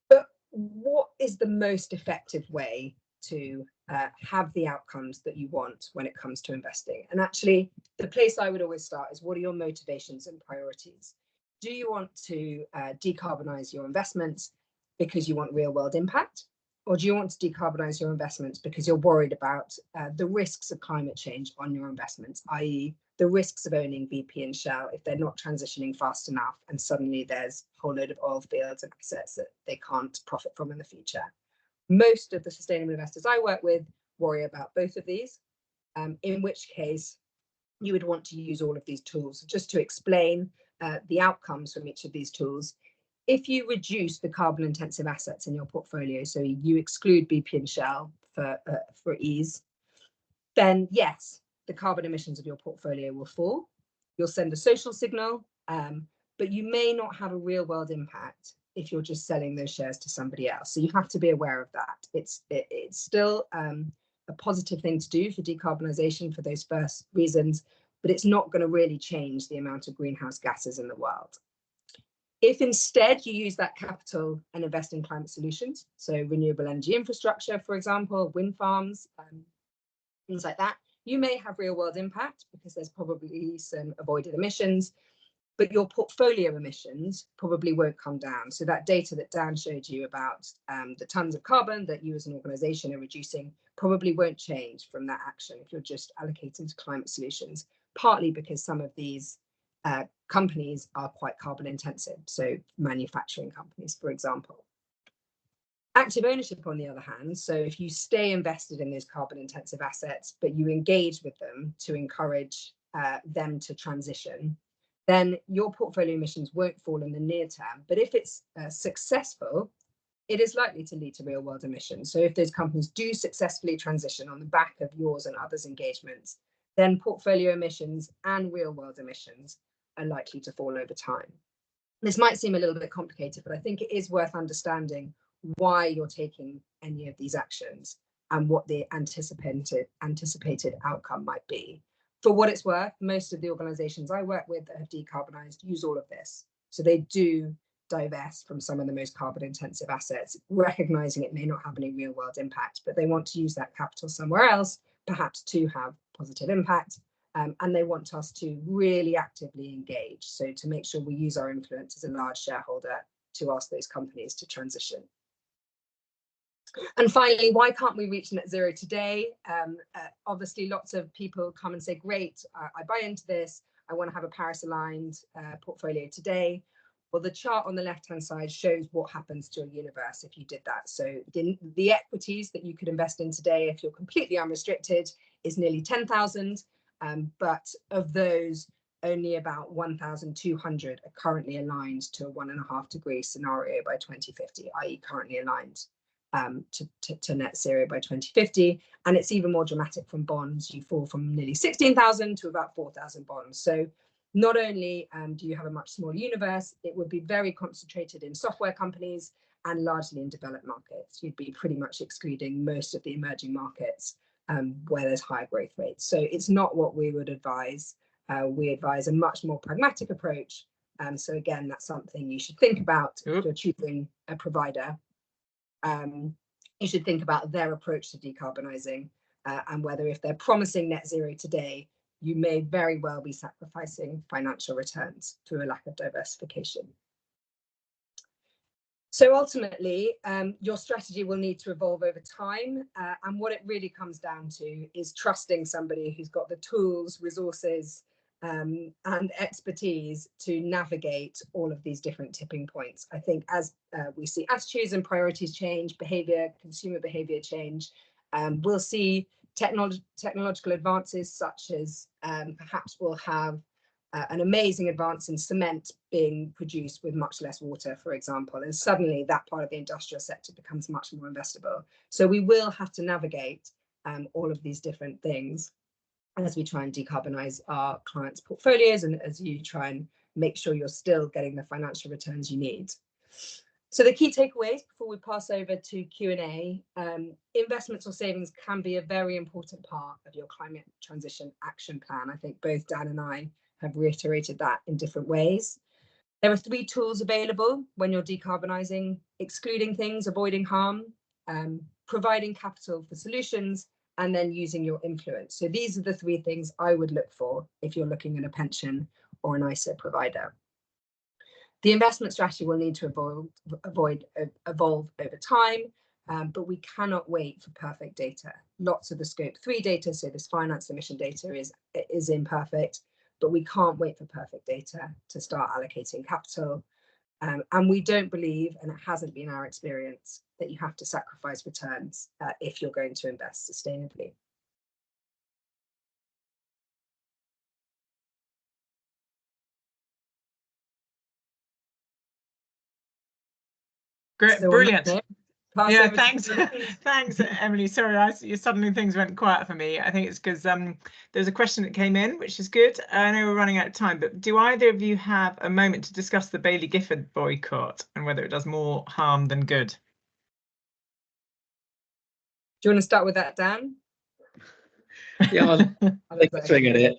But what is the most effective way to have the outcomes that you want when it comes to investing? And actually, the place I would always start is, what are your motivations and priorities? Do you want to decarbonize your investments because you want real world impact? Or do you want to decarbonize your investments because you're worried about the risks of climate change on your investments, i.e. the risks of owning BP and Shell if they're not transitioning fast enough and suddenly there's a whole load of oil fields and assets that they can't profit from in the future? Most of the sustainable investors I work with worry about both of these, in which case you would want to use all of these tools. Just to explain the outcomes from each of these tools, if you reduce the carbon intensive assets in your portfolio, so you exclude BP and Shell for ease, then yes, the carbon emissions of your portfolio will fall. You'll send a social signal, but you may not have a real world impact if you're just selling those shares to somebody else. So you have to be aware of that. It's still a positive thing to do for decarbonisation for those first reasons, but it's not going to really change the amount of greenhouse gases in the world. If instead you use that capital and invest in climate solutions, so renewable energy infrastructure, for example, wind farms, things like that, you may have real world impact because there's probably some avoided emissions, but your portfolio emissions probably won't come down. So that data that Dan showed you about the tons of carbon that you as an organisation are reducing probably won't change from that action if you're just allocating to climate solutions, partly because some of these companies are quite carbon intensive, so manufacturing companies, for example. Active ownership, on the other hand, so if you stay invested in those carbon intensive assets, but you engage with them to encourage them to transition, then your portfolio emissions won't fall in the near term. But if it's successful, it is likely to lead to real world emissions. So if those companies do successfully transition on the back of yours and others' engagements, then portfolio emissions and real world emissions are likely to fall over time. This might seem a little bit complicated, but I think it is worth understanding why you're taking any of these actions and what the anticipated outcome might be. For what it's worth, most of the organizations I work with that have decarbonised use all of this. So they do divest from some of the most carbon intensive assets, recognizing it may not have any real world impact, but they want to use that capital somewhere else, perhaps to have positive impact. And they want us to really actively engage. So to make sure we use our influence as a large shareholder to ask those companies to transition. And finally, why can't we reach net zero today? Obviously, lots of people come and say, great, I buy into this. I want to have a Paris aligned portfolio today. Well, the chart on the left-hand side shows what happens to a universe if you did that. So the equities that you could invest in today, if you're completely unrestricted, is nearly 10,000. But of those, only about 1,200 are currently aligned to a 1.5 degree scenario by 2050, i.e. currently aligned to net zero by 2050. And it's even more dramatic from bonds. You fall from nearly 16,000 to about 4,000 bonds. So not only do you have a much smaller universe, it would be very concentrated in software companies and largely in developed markets. You'd be pretty much excluding most of the emerging markets where there's higher growth rates. So it's not what we would advise. We advise a much more pragmatic approach. So again, that's something you should think about if you're choosing a provider. You should think about their approach to decarbonising and whether if they're promising net zero today, you may very well be sacrificing financial returns through a lack of diversification. So ultimately, your strategy will need to evolve over time. And what it really comes down to is trusting somebody who's got the tools, resources, and expertise to navigate all of these different tipping points. I think as we see attitudes and priorities change, behavior, consumer behavior change, we'll see technological advances such as perhaps we'll have an amazing advance in cement being produced with much less water, for example, and suddenly that part of the industrial sector becomes much more investable. So we will have to navigate all of these different things as we try and decarbonise our clients' portfolios and as you try and make sure you're still getting the financial returns you need. So the key takeaways before we pass over to Q&A, investments or savings can be a very important part of your climate transition action plan. I think both Dan and I have reiterated that in different ways. There are 3 tools available when you're decarbonising: excluding things, avoiding harm, providing capital for solutions, and then using your influence. So these are the 3 things I would look for if you're looking at a pension or an ISA provider. The investment strategy will need to evolve over time, but we cannot wait for perfect data. Lots of the scope 3 data, so this finance emission data is imperfect, but we can't wait for perfect data to start allocating capital. And we don't believe, and it hasn't been our experience, that you have to sacrifice returns if you're going to invest sustainably. Great, So brilliant. Yeah, thanks. thanks, Emily. Sorry, suddenly things went quiet for me. I think it's because there's a question that came in, which is good. I know we're running out of time, but do either of you have a moment to discuss the Baillie Gifford boycott and whether it does more harm than good? Do you want to start with that, Dan? Yeah, I'll take a swing at it.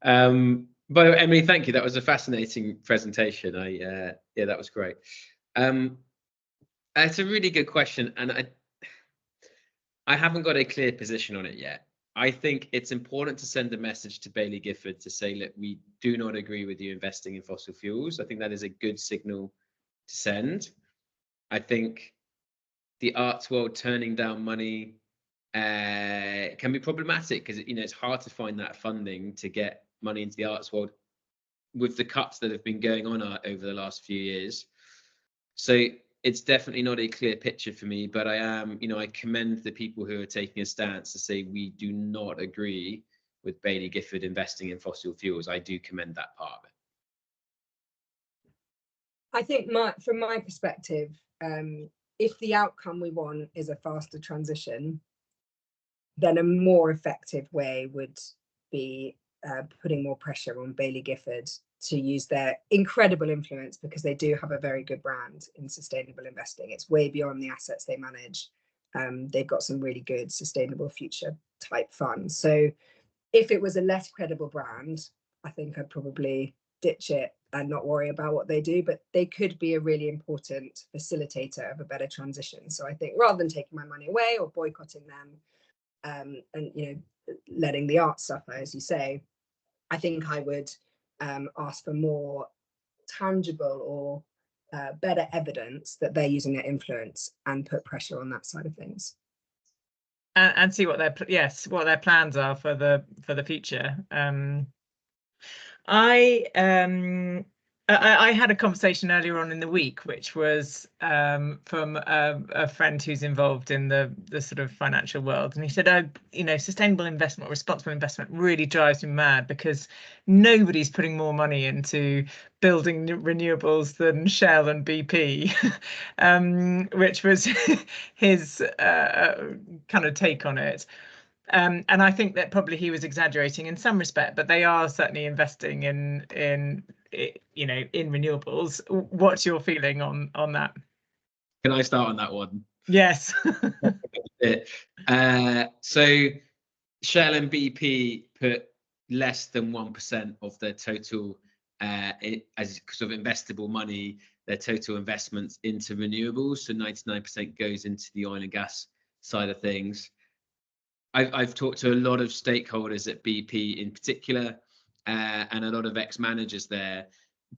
But Emily, thank you. That was a fascinating presentation. Yeah, that was great. It's a really good question, and I haven't got a clear position on it yet. I think it's important to send a message to Baillie Gifford to say, look, we do not agree with you investing in fossil fuels. I think that is a good signal to send. I think the arts world turning down money can be problematic because it's hard to find that funding to get money into the arts world with the cuts that have been going on over the last few years. So it's definitely not a clear picture for me, but I commend the people who are taking a stance to say we do not agree with Baillie Gifford investing in fossil fuels. I do commend that part of it. I think from my perspective, if the outcome we want is a faster transition, then a more effective way would be putting more pressure on Baillie Gifford to use their incredible influence, because they do have a very good brand in sustainable investing. It's way beyond the assets they manage. They've got some really good sustainable future type funds. So if it was a less credible brand, I think I'd probably ditch it and not worry about what they do, but they could be a really important facilitator of a better transition. So I think rather than taking my money away or boycotting them, and letting the arts suffer, as you say, I think I would ask for more tangible or better evidence that they're using their influence and put pressure on that side of things. And see what their plans are for the future. I had a conversation earlier on in the week, which was from a friend who's involved in the sort of financial world, and he said, "Oh, sustainable investment, responsible investment, really drives me mad because nobody's putting more money into building renewables than Shell and BP," which was his kind of take on it. And I think that probably he was exaggerating in some respect, but they are certainly investing in renewables. What's your feeling on that? Can I start on that one? Yes. So Shell and BP put less than 1% of their total as sort of investable money, their total investments into renewables. So 99% goes into the oil and gas side of things. I've talked to a lot of stakeholders at BP in particular, and a lot of ex-managers there.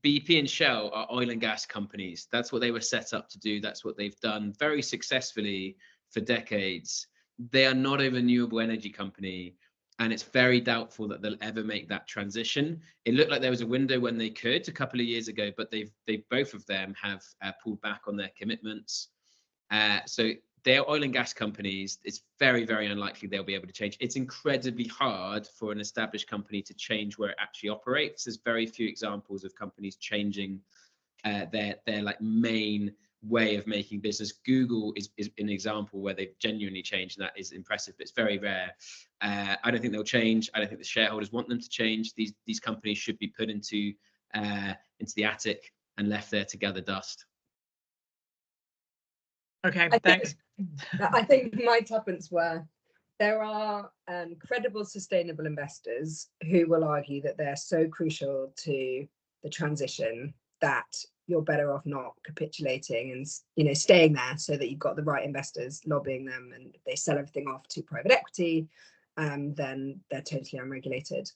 BP and Shell are oil and gas companies. That's what they were set up to do. That's what they've done very successfully for decades. They are not a renewable energy company, and it's very doubtful that they'll ever make that transition. It looked like there was a window when they could a couple of years ago, but they both of them have pulled back on their commitments. So they're oil and gas companies. It's very, very unlikely they'll be able to change. It's incredibly hard for an established company to change where it actually operates. There's very few examples of companies changing their like main way of making business. Google is an example where they've genuinely changed, and that is impressive, but it's very rare. I don't think they'll change. I don't think the shareholders want them to change. These companies should be put into the attic and left there to gather dust. Okay, thanks. I think my tuppence were, there are credible sustainable investors who will argue that they're so crucial to the transition that you're better off not capitulating and staying there, so that you've got the right investors lobbying them, and if they sell everything off to private equity, then they're totally unregulated.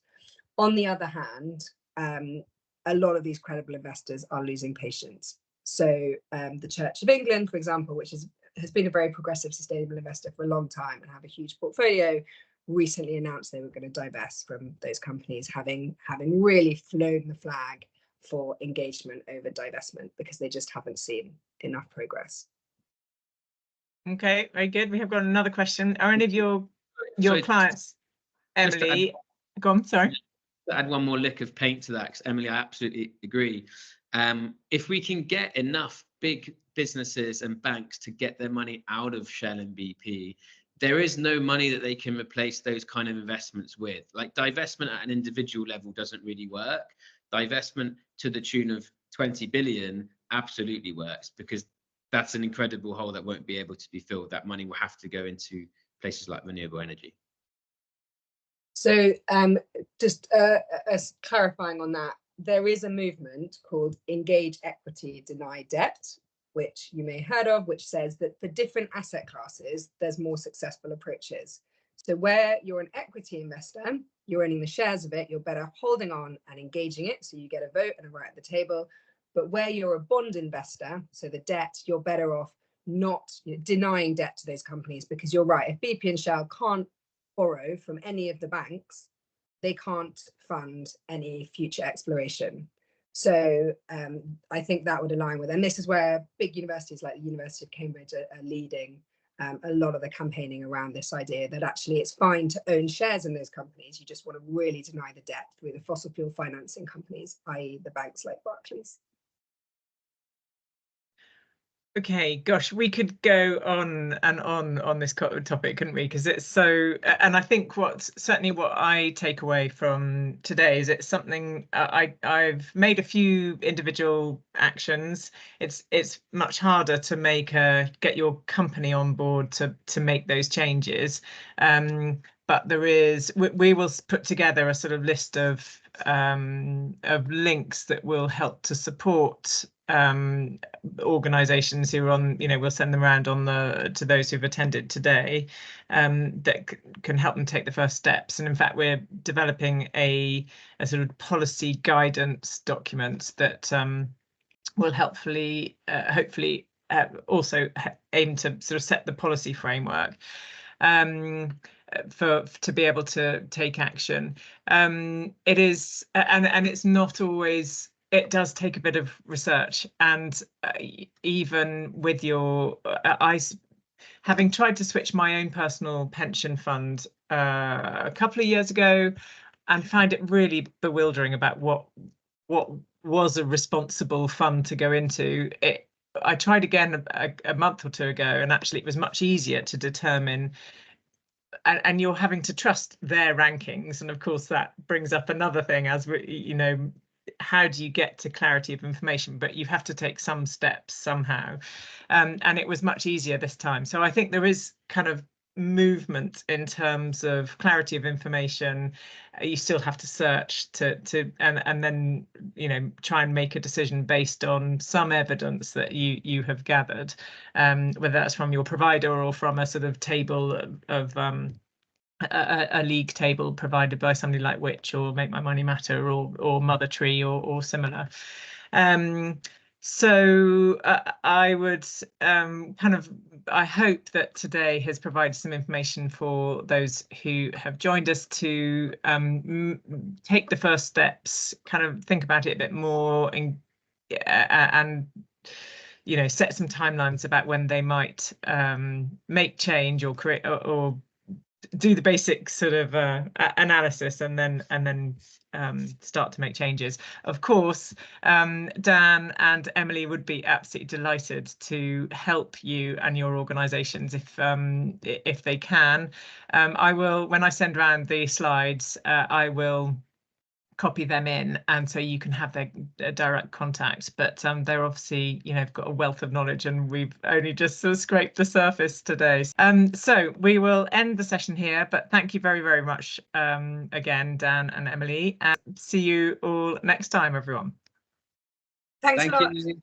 On the other hand, a lot of these credible investors are losing patience. So the Church of England, for example, which has been a very progressive sustainable investor for a long time and have a huge portfolio, recently announced they were going to divest from those companies, having really flown the flag for engagement over divestment, because they just haven't seen enough progress. Okay, very good. We have got another question. Are any of your clients, Emily? Go on, sorry. Add one more lick of paint to that, because Emily, I absolutely agree. If we can get enough big businesses and banks to get their money out of Shell and BP, there is no money that they can replace those kind of investments with. Like, divestment at an individual level doesn't really work. Divestment to the tune of 20 billion absolutely works, because that's an incredible hole that won't be able to be filled. That money will have to go into places like renewable energy. So just clarifying on that, there is a movement called Engage Equity, Deny Debt, which you may have heard of, which says that for different asset classes, there's more successful approaches. So where you're an equity investor, you're owning the shares of it, you're better holding on and engaging it, so you get a vote and a right at the table. But where you're a bond investor, so the debt, you're better off not denying debt to those companies, because you're right, if BP and Shell can't borrow from any of the banks, they can't fund any future exploration. So I think that would align with, and this is where big universities like the University of Cambridge are leading a lot of the campaigning around this idea that actually it's fine to own shares in those companies. You just want to really deny the debt through the fossil fuel financing companies, i.e. the banks like Barclays. Okay, gosh, we could go on and on this topic, couldn't we? Because it's so, and I think what I take away from today is it's something I've made a few individual actions. It's much harder to get your company on board to make those changes. but there is, we will put together a sort of list of links that will help to support organisations who are on, we'll send them around to those who've attended today, that can help them take the first steps. And in fact, we're developing a sort of policy guidance document that will hopefully also aim to sort of set the policy framework to be able to take action. It is, and it's not always. It does take a bit of research, and even with having tried to switch my own personal pension fund a couple of years ago, and found it really bewildering about what was a responsible fund to go into. I tried again a month or two ago, and actually it was much easier to determine. And you're having to trust their rankings, and of course that brings up another thing, as we, how do you get to clarity of information? But you have to take some steps somehow, and it was much easier this time. So I think there is kind of movement in terms of clarity of information. You still have to search and then try and make a decision based on some evidence that you have gathered, whether that's from your provider or from a sort of table of a league table provided by somebody like Which or Make My Money Matter or Mother Tree or similar. So I would I hope that today has provided some information for those who have joined us to take the first steps, kind of think about it a bit more, and set some timelines about when they might make change or create or do the basic sort of analysis and then start to make changes. Of course, Dan and Emily would be absolutely delighted to help you and your organisations if they can. I will, when I send around the slides, I will copy them in, and so you can have their direct contact. But they're obviously, got a wealth of knowledge, and we've only just sort of scraped the surface today. So we will end the session here, but thank you very, very much again, Dan and Emily, and see you all next time, everyone. Thanks a lot. You.